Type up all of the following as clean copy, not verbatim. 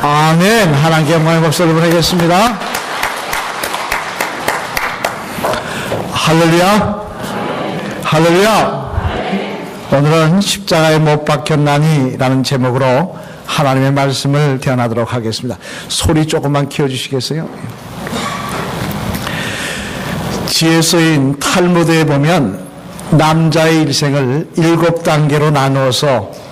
아멘. 하나님께 영광의 박수를 보내겠습니다. 할렐루야. 할렐루야. 오늘은 십자가에 못 박혔나니라는 제목으로 하나님의 말씀을 대언하도록 하겠습니다. 소리 조금만 키워주시겠어요? 지혜서인 탈무드에 보면 남자의 일생을 7단계로 나누어서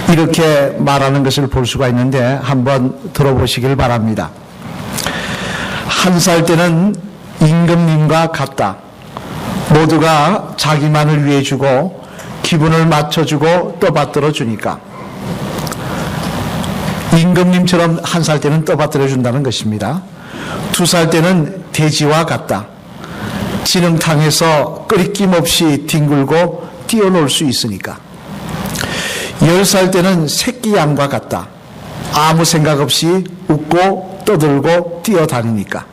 이렇게 말하는 것을 볼 수가 있는데 한번 들어보시길 바랍니다. 1살 때는 임금님과 같다. 모두가 자기만을 위해 주고 기분을 맞춰주고 떠받들어 주니까 임금님처럼 1살 때는 떠받들어 준다는 것입니다. 2살 때는 돼지와 같다. 지능탕에서 끄리낌 없이 뒹굴고 뛰어놀 수 있으니까. 10살 때는 새끼 양과 같다. 아무 생각 없이 웃고 떠들고 뛰어다니니까.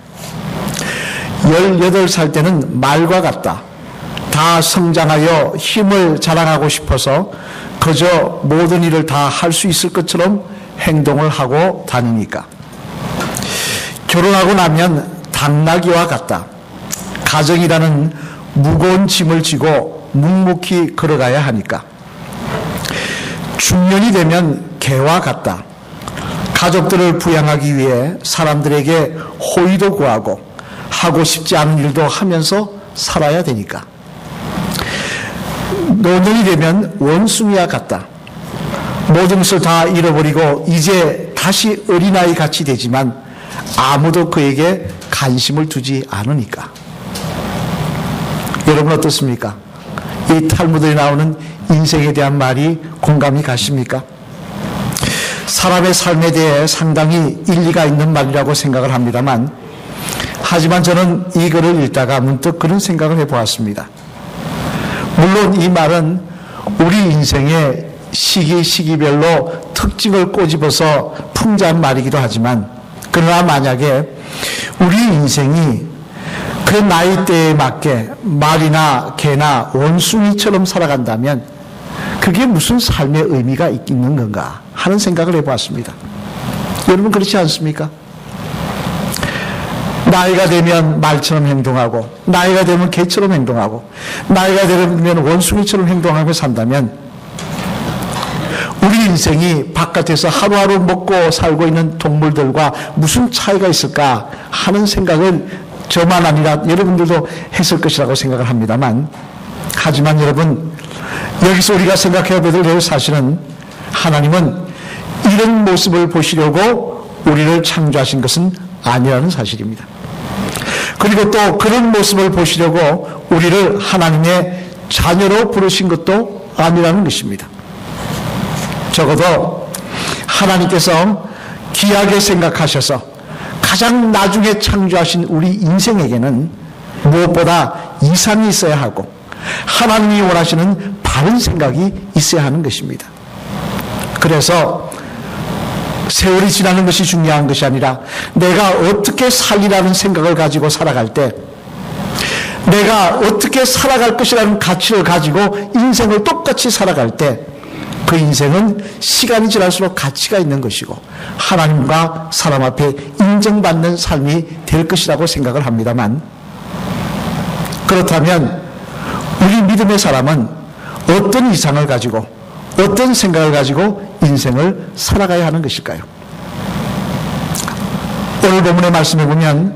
18살 때는 말과 같다. 다 성장하여 힘을 자랑하고 싶어서 그저 모든 일을 다 할 수 있을 것처럼 행동을 하고 다니니까. 결혼하고 나면 당나귀와 같다. 가정이라는 무거운 짐을 지고 묵묵히 걸어가야 하니까. 중년이 되면 개와 같다. 가족들을 부양하기 위해 사람들에게 호의도 구하고 하고 싶지 않은 일도 하면서 살아야 되니까. 노년이 되면 원숭이와 같다. 모든 것을 다 잃어버리고 이제 다시 어린아이 같이 되지만 아무도 그에게 관심을 두지 않으니까. 여러분 어떻습니까? 이 탈무드에 나오는 인생에 대한 말이 공감이 가십니까? 사람의 삶에 대해 상당히 일리가 있는 말이라고 생각을 합니다만, 하지만 저는 이 글을 읽다가 문득 그런 생각을 해보았습니다. 물론 이 말은 우리 인생의 시기별로 특징을 꼬집어서 풍자한 말이기도 하지만, 그러나 만약에 우리 인생이 그 나이대에 맞게 말이나 개나 원숭이처럼 살아간다면 그게 무슨 삶의 의미가 있는 건가 하는 생각을 해보았습니다. 여러분 그렇지 않습니까? 나이가 되면 말처럼 행동하고, 나이가 되면 개처럼 행동하고, 나이가 되면 원숭이처럼 행동하며 산다면 우리 인생이 바깥에서 하루하루 먹고 살고 있는 동물들과 무슨 차이가 있을까 하는 생각을 저만 아니라 여러분들도 했을 것이라고 생각을 합니다만, 하지만 여러분 여기서 우리가 생각해야 될 사실은 하나님은 이런 모습을 보시려고 우리를 창조하신 것은 아니라는 사실입니다. 그리고 또 그런 모습을 보시려고 우리를 하나님의 자녀로 부르신 것도 아니라는 것입니다. 적어도 하나님께서 귀하게 생각하셔서 가장 나중에 창조하신 우리 인생에게는 무엇보다 이상이 있어야 하고 하나님이 원하시는 바른 생각이 있어야 하는 것입니다. 그래서 세월이 지나는 것이 중요한 것이 아니라 내가 어떻게 살리라는 생각을 가지고 살아갈 때, 내가 어떻게 살아갈 것이라는 가치를 가지고 인생을 똑같이 살아갈 때 그 인생은 시간이 지날수록 가치가 있는 것이고 하나님과 사람 앞에 인정받는 삶이 될 것이라고 생각을 합니다만, 그렇다면 우리 믿음의 사람은 어떤 이상을 가지고 어떤 생각을 가지고 인생을 살아가야 하는 것일까요? 오늘 본문의 말씀에 보면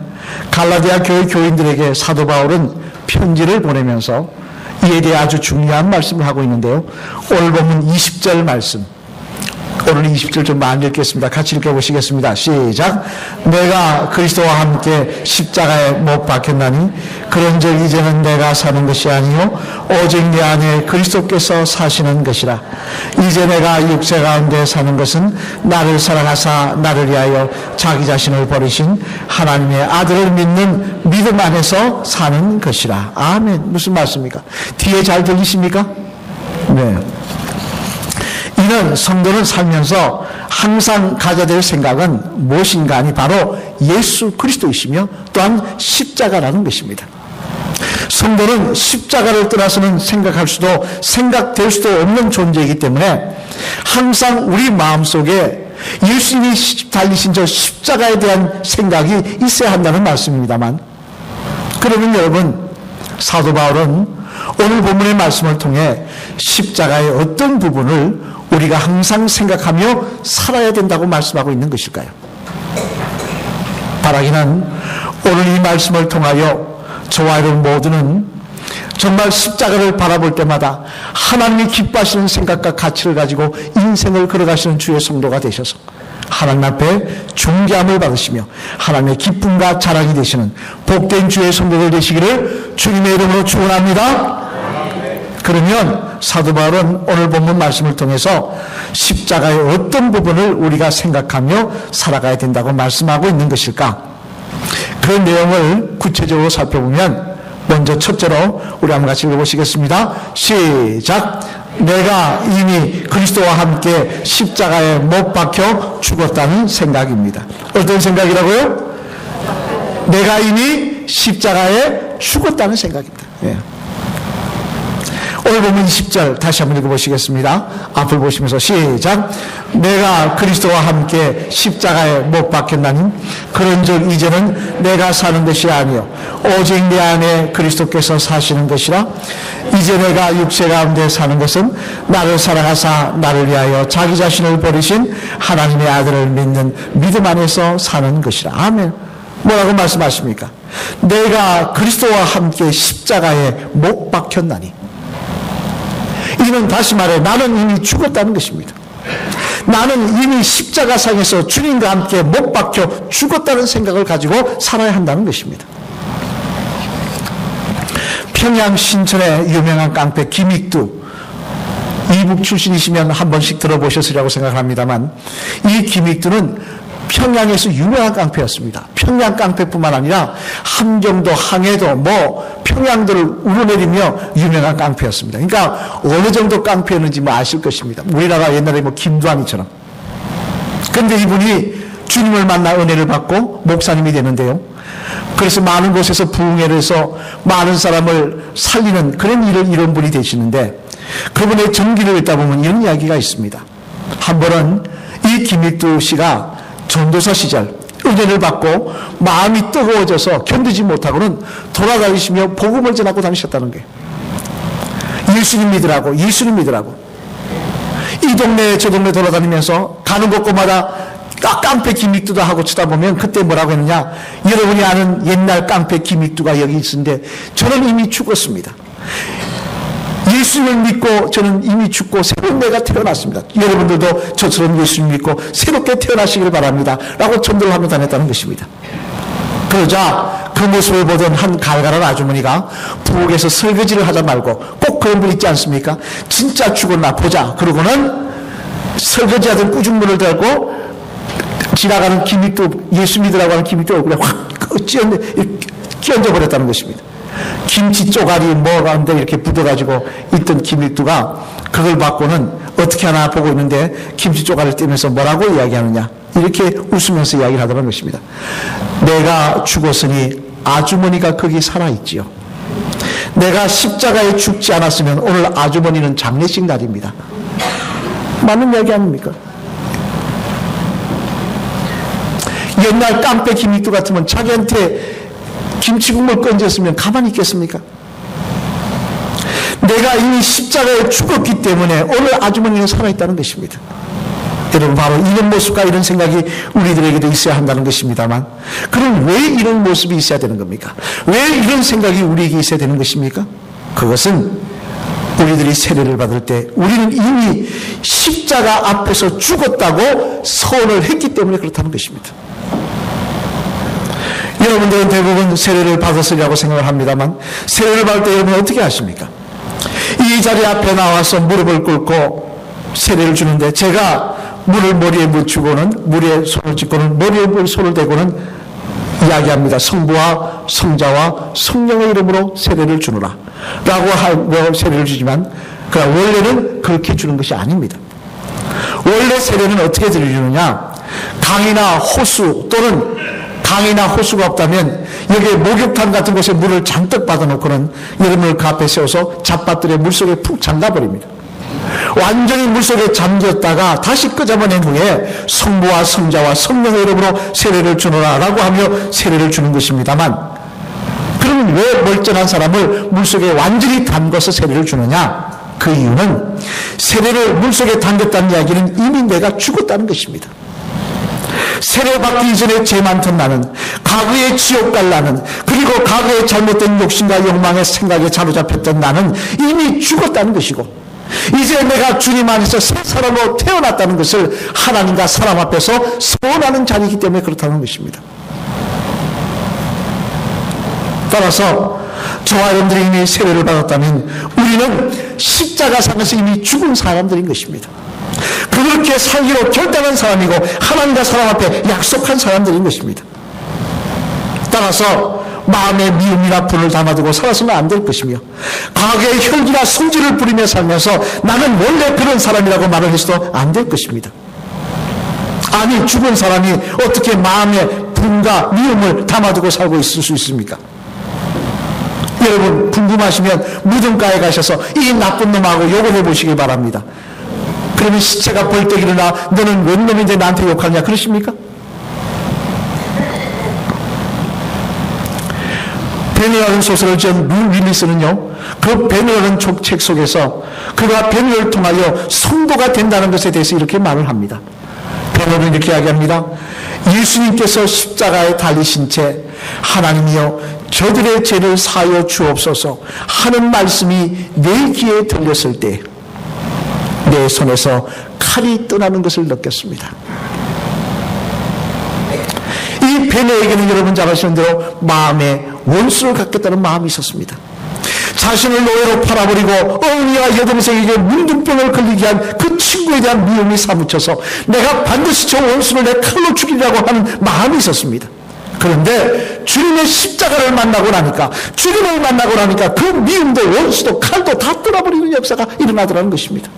갈라디아 교회 교인들에게 사도 바울은 편지를 보내면서 이에 대해 아주 중요한 말씀을 하고 있는데요. 오늘 본문 20절 말씀, 오늘 20절 좀 많이 읽겠습니다. 같이 읽어보시겠습니다. 시작. 내가 그리스도와 함께 십자가에 못 박혔나니 그런즉 이제는 내가 사는 것이 아니요 오직 내 안에 그리스도께서 사시는 것이라. 이제 내가 육체 가운데 사는 것은 나를 사랑하사 나를 위하여 자기 자신을 버리신 하나님의 아들을 믿는 믿음 안에서 사는 것이라. 아멘. 무슨 말씀입니까? 뒤에 잘 들리십니까? 네. 이는 성도는 살면서 항상 가져야 될 생각은 무엇인가 하니 바로 예수 그리스도이시며 또한 십자가라는 것입니다. 성도는 십자가를 떠나서는 생각할 수도 생각될 수도 없는 존재이기 때문에 항상 우리 마음속에 예수님이 달리신 저 십자가에 대한 생각이 있어야 한다는 말씀입니다만, 그러면 여러분, 사도 바울은 오늘 본문의 말씀을 통해 십자가의 어떤 부분을 우리가 항상 생각하며 살아야 된다고 말씀하고 있는 것일까요? 바라기는 오늘 이 말씀을 통하여 저와 여러분 모두는 정말 십자가를 바라볼 때마다 하나님이 기뻐하시는 생각과 가치를 가지고 인생을 걸어가시는 주의 성도가 되셔서 하나님 앞에 존귀함을 받으시며 하나님의 기쁨과 자랑이 되시는 복된 주의 성도들 되시기를 주님의 이름으로 축원합니다. 그러면 사도 바울은 오늘 본문 말씀을 통해서 십자가의 어떤 부분을 우리가 생각하며 살아가야 된다고 말씀하고 있는 것일까? 그 내용을 구체적으로 살펴보면 먼저 첫째로 우리 한번 같이 읽어보시겠습니다. 시작. 내가 이미 그리스도와 함께 십자가에 못 박혀 죽었다는 생각입니다. 어떤 생각이라고요? 내가 이미 십자가에 죽었다는 생각입니다. 예. 오늘 보면 20절 다시 한번 읽어보시겠습니다. 앞을 보시면서 시작. 내가 그리스도와 함께 십자가에 못 박혔나니 그런즉 이제는 내가 사는 것이 아니요 오직 내 안에 그리스도께서 사시는 것이라. 이제 내가 육체 가운데 사는 것은 나를 사랑하사 나를 위하여 자기 자신을 버리신 하나님의 아들을 믿는 믿음 안에서 사는 것이라. 아멘. 뭐라고 말씀하십니까? 내가 그리스도와 함께 십자가에 못 박혔나니, 이는 다시 말해 나는 이미 죽었다는 것입니다. 나는 이미 십자가상에서 주님과 함께 못 박혀 죽었다는 생각을 가지고 살아야 한다는 것입니다. 평양 신천의 유명한 깡패 김익두, 이북 출신이시면 한 번씩 들어보셨으리라고 생각합니다만, 이 김익두는 평양에서 유명한 깡패였습니다. 평양 깡패뿐만 아니라 함경도, 항해도, 평양도를 우러내리며 유명한 깡패였습니다. 그러니까 어느 정도 깡패였는지 아실 것입니다. 우리나라 옛날에 김두한이처럼. 그런데 이분이 주님을 만나 은혜를 받고 목사님이 되는데요. 그래서 많은 곳에서 부흥회를 해서 많은 사람을 살리는 그런 일을 이룬 분이 되시는데, 그분의 전기를 읽다 보면 이런 이야기가 있습니다. 한 번은 이 김익두 씨가 전도사 시절 은혜를 받고 마음이 뜨거워져서 견디지 못하고는 돌아다니시며 복음을 전하고 다니셨다는 거예요. 예수님 믿으라고, 예수님 믿으라고. 이 동네 저 동네 돌아다니면서 가는 곳곳마다 깡패 김익두도 하고 쳐다보면 그때 뭐라고 했느냐, 여러분이 아는 옛날 깡패 김익두가 여기 있는데 저는 이미 죽었습니다. 예수님을 믿고 저는 이미 죽고 새로운 내가 태어났습니다. 여러분들도 저처럼 예수님 믿고 새롭게 태어나시길 바랍니다 라고 전도를 하며 다녔다는 것입니다. 그러자 그 모습을 보던 한 갈갈한 아주머니가 부엌에서 설거지를 하자 말고, 꼭 그런 분 있지 않습니까? 진짜 죽었나 보자 그러고는 설거지하던 꾸중물을 들고 지나가는 김익두, 예수 믿으라고 하는 김익두 얼굴에 확 끼얹어 버렸다는 것입니다. 김치 쪼가리 가운데 이렇게 붙어가지고 있던 김익두가 그걸 받고는 어떻게 하나 보고 있는데 김치 쪼가리를 떼면서 뭐라고 이야기하느냐, 이렇게 웃으면서 이야기를 하더라는 것입니다. 내가 죽었으니 아주머니가 거기 살아있지요. 내가 십자가에 죽지 않았으면 오늘 아주머니는 장례식 날입니다. 맞는 이야기 아닙니까? 옛날 깡패 김익두 같으면 자기한테 김치국물 건졌으면 가만히 있겠습니까? 내가 이미 십자가에 죽었기 때문에 오늘 아주머니는 살아있다는 것입니다. 여러분, 바로 이런 모습과 이런 생각이 우리들에게도 있어야 한다는 것입니다만, 그럼 왜 이런 모습이 있어야 되는 겁니까? 왜 이런 생각이 우리에게 있어야 되는 것입니까? 그것은 우리들이 세례를 받을 때 우리는 이미 십자가 앞에서 죽었다고 선언을 했기 때문에 그렇다는 것입니다. 여러분들은 대부분 세례를 받았으리라고 생각을 합니다만, 세례를 받을 때 여러분 어떻게 하십니까? 이 자리 앞에 나와서 무릎을 꿇고 세례를 주는데, 제가 물을 머리에 묻히고는, 물에 손을 짚고는, 머리에 손을 대고는 이야기합니다. 성부와 성자와 성령의 이름으로 세례를 주노라 라고 하고 세례를 주지만, 그러나 원래는 그렇게 주는 것이 아닙니다. 원래 세례는 어떻게 드리느냐, 강이나 호수 또는 강이나 호수가 없다면 여기에 목욕탕 같은 곳에 물을 잔뜩 받아놓고는 여러분을 그 앞에 세워서 잣밭들의 물속에 푹 잠가버립니다. 완전히 물속에 잠겼다가 다시 끄잡아낸 후에 성부와 성자와 성령의 이름으로 세례를 주노라 라고 하며 세례를 주는 것입니다만, 그러면 왜 멀쩡한 사람을 물속에 완전히 담궈서 세례를 주느냐? 그 이유는 세례를 물속에 담겼다는 이야기는 이미 내가 죽었다는 것입니다. 세례받기 이전에 죄 많던 나는, 과거에 지옥 갈 나는, 그리고 과거에 잘못된 욕심과 욕망의 생각에 사로잡혔던 나는 이미 죽었다는 것이고, 이제 내가 주님 안에서 새 사람으로 태어났다는 것을 하나님과 사람 앞에서 선언하는 자리이기 때문에 그렇다는 것입니다. 따라서 저와 여러분들이 이미 세례를 받았다면 우리는 십자가상에서 이미 죽은 사람들인 것입니다. 그렇게 살기로 결단한 사람이고 하나님과 사람 앞에 약속한 사람들인 것입니다. 따라서 마음에 미움이나 분을 담아두고 살아서는 안 될 것이며, 과거의 혈기나 성질을 부리며 살면서 나는 원래 그런 사람이라고 말을 해서도 안 될 것입니다. 아니, 죽은 사람이 어떻게 마음에 분과 미움을 담아두고 살고 있을 수 있습니까? 여러분 궁금하시면 무덤가에 가셔서 이 나쁜 놈하고 욕을 해보시기 바랍니다. 그러면 시체가 벌떡 일어나 너는 웬 놈인데 나한테 욕하냐 그러십니까? 베니얼 소설을 지은 루 윌리스는요, 그 베니얼은 책 속에서 그가 베니얼을 통하여 성도가 된다는 것에 대해서 이렇게 말을 합니다. 베니얼은 이렇게 이야기합니다. 예수님께서 십자가에 달리신 채 하나님이여 저들의 죄를 사하여 주옵소서 하는 말씀이 내 귀에 들렸을 때 내 손에서 칼이 떠나는 것을 느꼈습니다. 이 베니얼에게는 여러분 잘 아시는 대로 마음에 원수를 갖겠다는 마음이 있었습니다. 자신을 노예로 팔아버리고 어머니와 여동생에게 문둥병을 걸리게 한 그 친구에 대한 미움이 사무쳐서 내가 반드시 저 원수를 내 칼로 죽이려고 하는 마음이 있었습니다. 그런데 주님의 십자가를 만나고 나니까, 주님을 만나고 나니까 그 미움도 원수도 칼도 다 떠나버리는 역사가 일어나더라는 것입니다.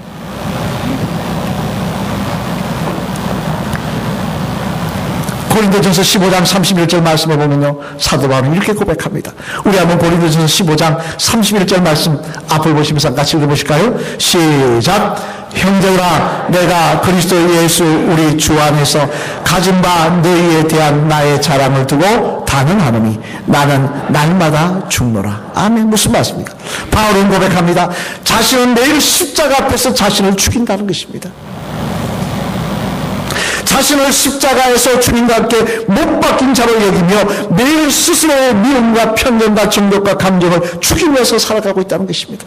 고린도전서 15장 31절 말씀에 보면요, 사도 바울은 이렇게 고백합니다. 우리 한번 고린도전서 15장 31절 말씀 앞을 보시면서 같이 읽어보실까요? 시작. 형제들아, 내가 그리스도 예수 우리 주 안에서 가진 바 너희에 대한 나의 자랑을 두고 단언하노니 나는 날마다 죽노라. 아멘. 무슨 말씀입니까? 바울은 고백합니다. 자신은 매일 십자가 앞에서 자신을 죽인다는 것입니다. 자신을 십자가에서 주님과 함께 못 박힌 자로 여기며 매일 스스로의 미움과 편견과 정욕과 감정을 죽이면서 살아가고 있다는 것입니다.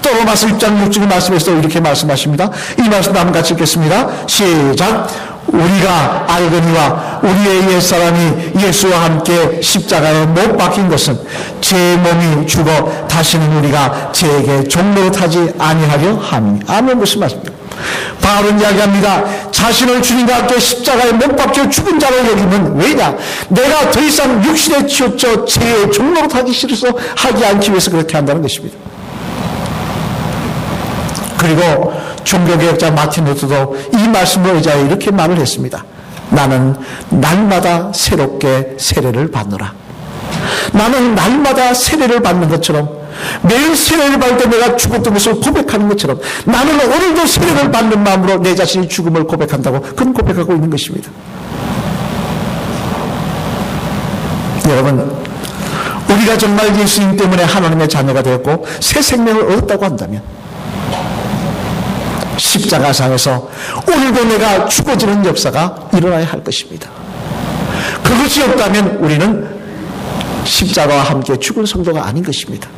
또 로마서 6장 6절 말씀에서도 이렇게 말씀하십니다. 이 말씀 한번 같이 읽겠습니다. 시작. 우리가 알거니와 우리의 옛사람이 예수와 함께 십자가에 못 박힌 것은 제 몸이 죽어 다시는 우리가 죄에게 종노릇하지 아니하려 함이니. 아멘. 무슨 말씀입니까? 바울은 이야기합니다. 자신을 주님과 함께 십자가에 못 박혀 죽은 자로 여기면, 왜냐? 내가 더 이상 육신에 치우쳐 죄의 종노릇하기 싫어서 하지 않기 위해서 그렇게 한다는 것입니다. 그리고 종교개혁자 마틴 루터도 이 말씀을 의지하여 이렇게 말을 했습니다. 나는 날마다 새롭게 세례를 받노라. 나는 날마다 세례를 받는 것처럼, 매일 세례를 받을 때 내가 죽었던 것을 고백하는 것처럼 나는 오늘도 세례를 받는 마음으로 내 자신의 죽음을 고백한다고 그런 고백하고 있는 것입니다. 여러분, 우리가 정말 예수님 때문에 하나님의 자녀가 되었고 새 생명을 얻었다고 한다면 십자가상에서 오늘도 내가 죽어지는 역사가 일어나야 할 것입니다. 그것이 없다면 우리는 십자가와 함께 죽은 성도가 아닌 것입니다.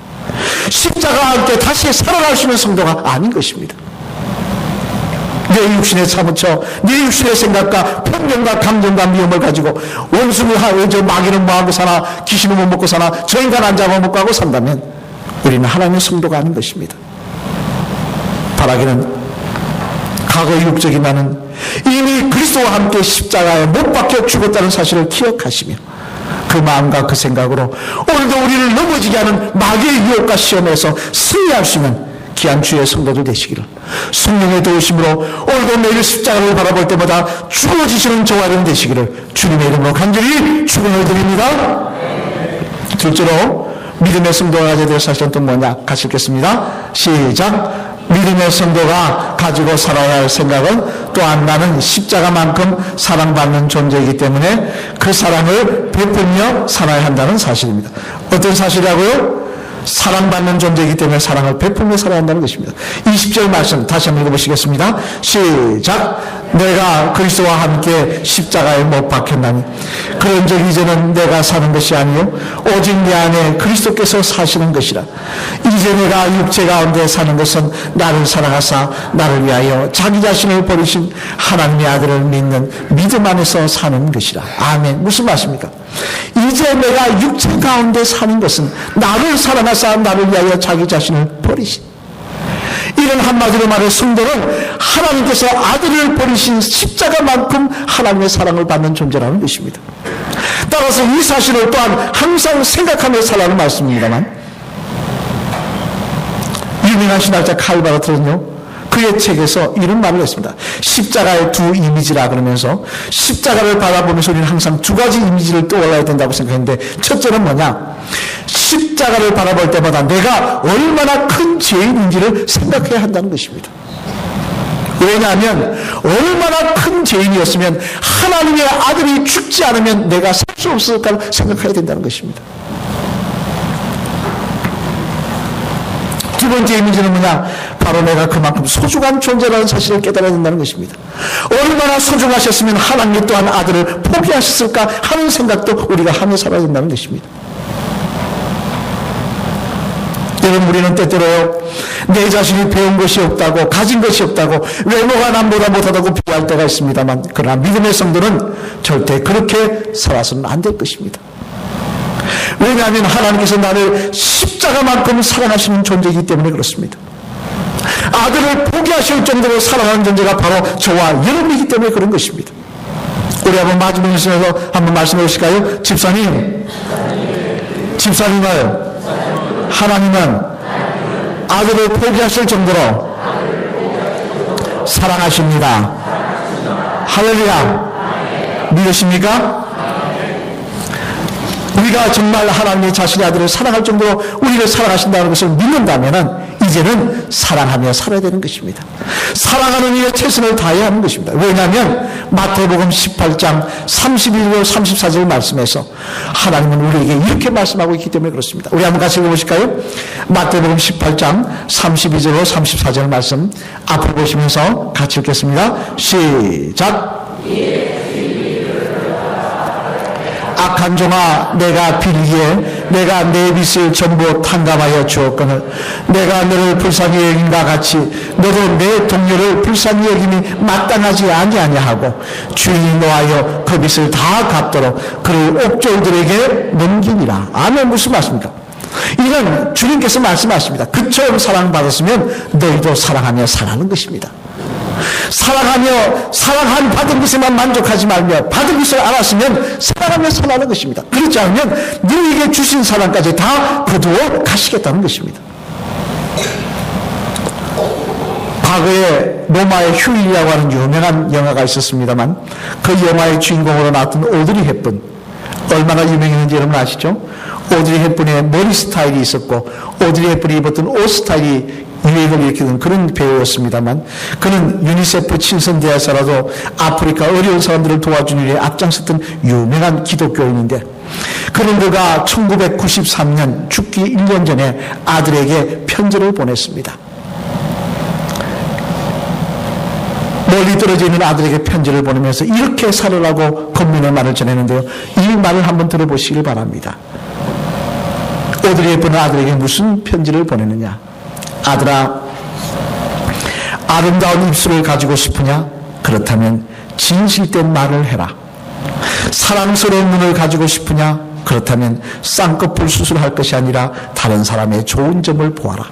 십자가와 함께 다시 살아날 수 있는 성도가 아닌 것입니다. 내 육신에 사무쳐 내 육신의 생각과 편견과 감정과 미움을 가지고 원수를 하고 저 마귀는 뭐하고 사나, 귀신은 못 먹고 사나, 저 인간 안 잡아먹고 하고 산다면 우리는 하나님의 성도가 아닌 것입니다. 바라기는 과거의 육적인 나는 이미 그리스도와 함께 십자가에 못 박혀 죽었다는 사실을 기억하시며 그 마음과 그 생각으로 오늘도 우리를 넘어지게 하는 마귀의 유혹과 시험에서 승리할 수 있는 귀한 주의 성도들 되시기를 성령의 도우심으로 오늘도 매일 십자가를 바라볼 때마다 죽어지시는 저와 여러분 되시기를 주님의 이름으로 간절히 축원을 드립니다. 둘째로 믿음의 성도가 가져야 될 사실은 또 뭐냐? 같이 읽겠습니다. 시작. 믿음의 성도가 가지고 살아야 할 생각은 또한 나는 십자가만큼 사랑받는 존재이기 때문에 그 사랑을 베풀며 살아야 한다는 사실입니다. 어떤 사실이라고요? 사랑받는 존재이기 때문에 사랑을 베풀며 살아야 한다는 것입니다. 20절 말씀 다시 한번 읽어보시겠습니다. 시작. 내가 그리스도와 함께 십자가에 못 박혔나니 그런즉 이제는 내가 사는 것이 아니요 오직 내 안에 그리스도께서 사시는 것이라. 이제 내가 육체 가운데 사는 것은 나를 사랑하사 나를 위하여 자기 자신을 버리신 하나님의 아들을 믿는 믿음 안에서 사는 것이라. 아멘. 무슨 말씀입니까? 이제 내가 육체 가운데 사는 것은 나를 사랑하사 나를 위하여 자기 자신을 버리신, 이런 한마디로 말해 성도는 하나님께서 아들을 버리신 십자가만큼 하나님의 사랑을 받는 존재라는 것입니다. 따라서 이 사실을 또한 항상 생각하며 살라는 말씀입니다만, 유명한 신학자 칼 바르트는요 그의 책에서 이런 말을 했습니다. 십자가의 두 이미지라 그러면서 십자가를 바라보면서 우리는 항상 두 가지 이미지를 떠올라야 된다고 생각했는데, 첫째는 뭐냐? 십자가를 바라볼 때마다 내가 얼마나 큰 죄인인지를 생각해야 한다는 것입니다. 왜냐하면 얼마나 큰 죄인이었으면 하나님의 아들이 죽지 않으면 내가 살 수 없을까 생각해야 된다는 것입니다. 두 번째 이미지는 뭐냐? 바로 내가 그만큼 소중한 존재라는 사실을 깨달아야 된다는 것입니다. 얼마나 소중하셨으면 하나님 또한 아들을 포기하셨을까 하는 생각도 우리가 하며 살아야 된다는 것입니다. 여러분, 우리는 때때로요 내 자신이 배운 것이 없다고, 가진 것이 없다고, 외모가 남보다 못하다고 비할 때가 있습니다만, 그러나 믿음의 성도는 절대 그렇게 살아서는 안 될 것입니다. 왜냐하면 하나님께서 나를 십자가만큼 사랑하시는 존재이기 때문에 그렇습니다. 아들을 포기하실 정도로 사랑하는 존재가 바로 저와 여러분이기 때문에 그런 것입니다. 우리 한번 마지막 말씀에서 한번 말씀해 보실까요? 집사님을 하나님은 아들을 포기하실 정도로 사랑하십니다. 할렐루야. 믿으십니까? 우리가 정말 하나님의 자신의 아들을 사랑할 정도로 우리를 사랑하신다는 것을 믿는다면 이제는 사랑하며 살아야 되는 것입니다. 사랑하는 일에 최선을 다해야 하는 것입니다. 왜냐하면 마태복음 18장 31절 34절 말씀에서 하나님은 우리에게 이렇게 말씀하고 있기 때문에 그렇습니다. 우리 한번 같이 읽어보실까요? 마태복음 18장 32절로 34절 말씀 앞으로 보시면서 같이 읽겠습니다. 시작. 악한 종아, 내가 빌기에 내가 내 빚을 전부 탕감하여 주었거늘 내가 너를 불쌍히 여김과 같이 너도 내 동료를 불쌍히 여김이 마땅하지 아니하고 주인이 노하여 그 빚을 다 갚도록 그를 옥졸들에게 넘기니라. 아멘. 무슨 말씀입니까? 이건 주님께서 말씀하십니다. 그처럼 사랑받았으면 너희도 사랑하며 살아가는 것입니다. 사랑하며 사랑한 받은 것에만 만족하지 말며 받은 것을 알았으면 사랑하며 살아가는 것입니다. 그렇지 않으면 너희에게 주신 사랑까지 다 거두어 가시겠다는 것입니다. 과거에 로마의 휴일이라고 하는 유명한 영화가 있었습니다만 그 영화의 주인공으로 나왔던 오드리 헵번, 얼마나 유명했는지 여러분 아시죠? 오드리 헵번의 머리 스타일이 있었고 오드리 헵번이 입었던 옷 스타일이 유행을 일으키는 그런 배우였습니다만 그는 유니세프 친선대회에서라도 아프리카 어려운 사람들을 도와주는 일에 앞장섰던 유명한 기독교인인데, 그는 그가 1993년 죽기 1년 전에 아들에게 편지를 보냈습니다. 멀리 떨어져 있는 아들에게 편지를 보내면서 이렇게 살으라고 권면의 말을 전했는데요. 이 말을 한번 들어보시길 바랍니다. 오드리 헵번은 아들에게 무슨 편지를 보냈느냐? 아들아, 아름다운 입술을 가지고 싶으냐? 그렇다면 진실된 말을 해라. 사랑스러운 눈을 가지고 싶으냐? 그렇다면 쌍꺼풀 수술할 것이 아니라 다른 사람의 좋은 점을 보아라.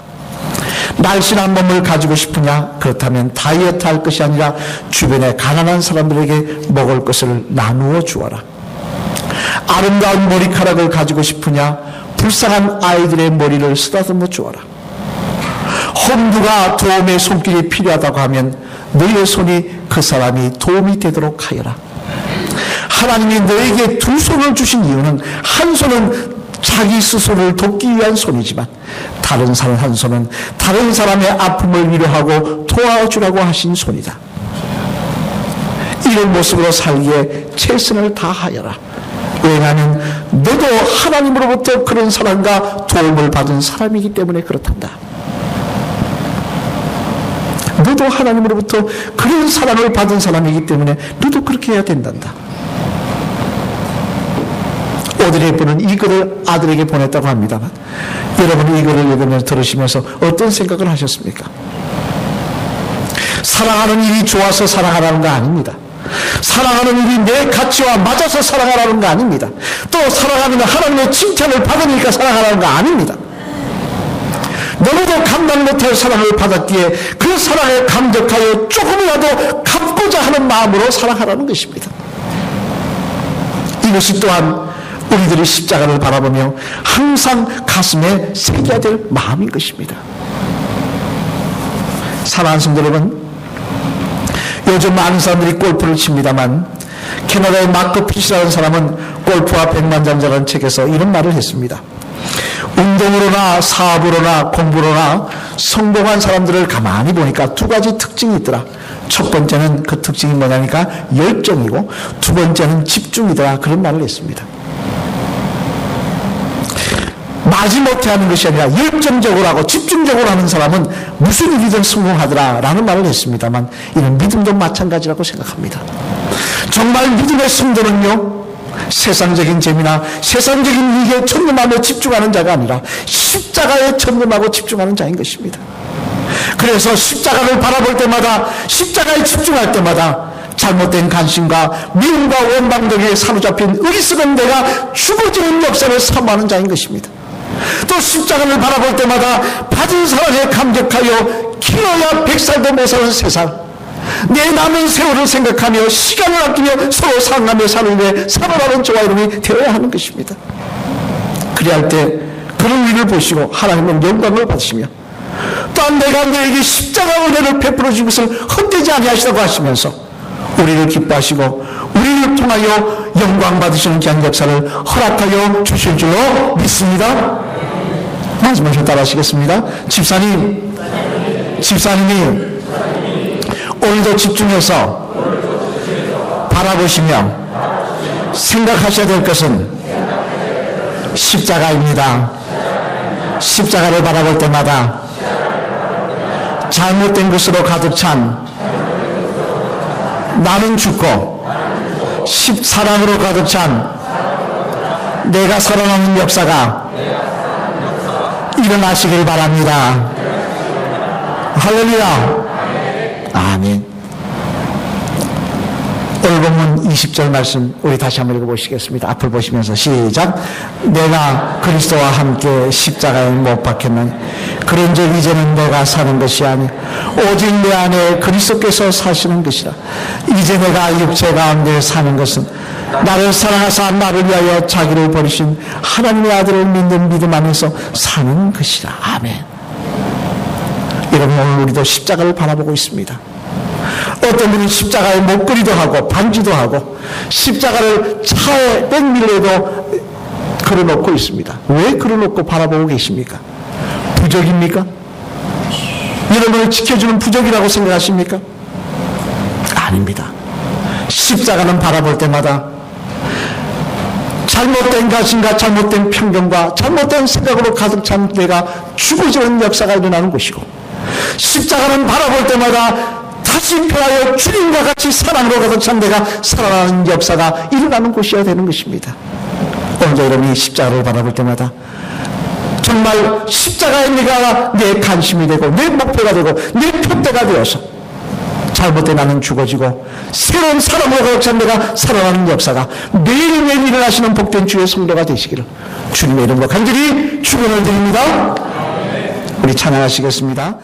날씬한 몸을 가지고 싶으냐? 그렇다면 다이어트 할 것이 아니라 주변의 가난한 사람들에게 먹을 것을 나누어 주어라. 아름다운 머리카락을 가지고 싶으냐? 불쌍한 아이들의 머리를 쓰다듬어 주어라. 험두가 도움의 손길이 필요하다고 하면 너의 손이 그 사람이 도움이 되도록 하여라. 하나님이 너에게 두 손을 주신 이유는 한 손은 자기 스스로를 돕기 위한 손이지만 다른 사람 한 손은 다른 사람의 아픔을 위로하고 도와주라고 하신 손이다. 이런 모습으로 살기에 최선을 다하여라. 왜냐하면 너도 하나님으로부터 그런 사랑과 도움을 받은 사람이기 때문에 그렇단다. 너도 하나님으로부터 그런 사랑을 받은 사람이기 때문에 너도 그렇게 해야 된단다. 오드리 헵번은 이 글을 아들에게 보냈다고 합니다만, 여러분이 이 글을 읽으면서 들으시면서 어떤 생각을 하셨습니까? 사랑하는 일이 좋아서 사랑하라는 거 아닙니다. 사랑하는 일이 내 가치와 맞아서 사랑하라는 거 아닙니다. 또 사랑하는 하나님의 칭찬을 받으니까 사랑하라는 거 아닙니다. 너무도 감당 못할 사랑을 받았기에 그 사랑에 감격하여 조금이라도 갚고자 하는 마음으로 사랑하라는 것입니다. 이것이 또한 우리들이 십자가를 바라보며 항상 가슴에 새겨야 될 마음인 것입니다. 사랑하는 성도 여러분, 요즘 많은 사람들이 골프를 칩니다만 캐나다의 마크 피시라는 사람은 골프와 백만장자라는 책에서 이런 말을 했습니다. 운동으로나 사업으로나 공부로나 성공한 사람들을 가만히 보니까 두 가지 특징이 있더라. 첫 번째는 그 특징이 뭐냐니까 열정이고, 두 번째는 집중이더라. 그런 말을 했습니다. 마지못해 하는 것이 아니라 열정적으로 하고 집중적으로 하는 사람은 무슨 일이든 성공하더라 라는 말을 했습니다만, 이런 믿음도 마찬가지라고 생각합니다. 정말 믿음의 성도는요, 세상적인 재미나 세상적인 이익에 천념하며 집중하는 자가 아니라 십자가에 천념하고 집중하는 자인 것입니다. 그래서 십자가를 바라볼 때마다, 십자가에 집중할 때마다 잘못된 관심과 미움과 원망 등에 사로잡힌 어리석은 내가 죽어지는 역사를 사모하는 자인 것입니다. 또 십자가를 바라볼 때마다 받은 사랑에 감격하여 길어야 100살도 못 사는 세상, 내 남은 세월을 생각하며 시간을 아끼며 서로 상하며 사는 데 살아가는 저와 여러분이 되어야 하는 것입니다. 그래야 할 때 그런 일을 보시고 하나님은 영광을 받으시며, 또한 내가 너에게 십자가 은혜를 베풀어 준 것을 헛되지 아니하시다고 하시면서 우리를 기뻐하시고 우리를 통하여 영광 받으시는 귀한 역사를 허락하여 주실 줄로 믿습니다. 말씀하시고 따라하시겠습니다. 집사님이 오늘도 집중해서 바라보시며 생각하셔야 될 것은 십자가입니다. 십자가를 바라볼 때마다 잘못된 것으로 가득 찬 나는 죽고 사랑으로 가득 찬 내가 살아남는 역사가 일어나시길 바랍니다. 할렐루야. 아멘. 오늘 본문 20절 말씀 우리 다시 한번 읽어보시겠습니다. 앞을 보시면서 시작. 내가 그리스도와 함께 십자가에 못 박혔나니 그런즉 이제는 내가 사는 것이 아니 오직 내 안에 그리스도께서 사시는 것이라. 이제 내가 육체 가운데 사는 것은 나를 사랑하사 나를 위하여 자기를 버리신 하나님의 아들을 믿는 믿음 안에서 사는 것이라. 아멘. 여러분, 오늘 우리도 십자가를 바라보고 있습니다. 어떤 분은 십자가에 목걸이도 하고 반지도 하고 십자가를 차에 백밀러에도 걸어놓고 있습니다. 왜 걸어놓고 바라보고 계십니까? 부적입니까? 여러분을 지켜주는 부적이라고 생각하십니까? 아닙니다. 십자가는 바라볼 때마다 잘못된 가신과 잘못된 편견과 잘못된 생각으로 가득 찬 내가 죽어지는 역사가 일어나는 것이고, 십자가는 바라볼 때마다 다시 펴하여 주님과 같이 사랑으로 가득 찬 내가 살아나는 역사가 일어나는 곳이어야 되는 것입니다. 오늘 여러분이 십자가를 바라볼 때마다 정말 십자가의 내가 내 관심이 되고 내 목표가 되고 내 표대가 되어서 잘못된 나는 죽어지고 새로운 사람으로 가득 찬 내가 살아나는 역사가 매일매일 일어나시는 복된 주의 성도가 되시기를 주님의 이름으로 간절히 축원을 드립니다. 우리 찬양하시겠습니다.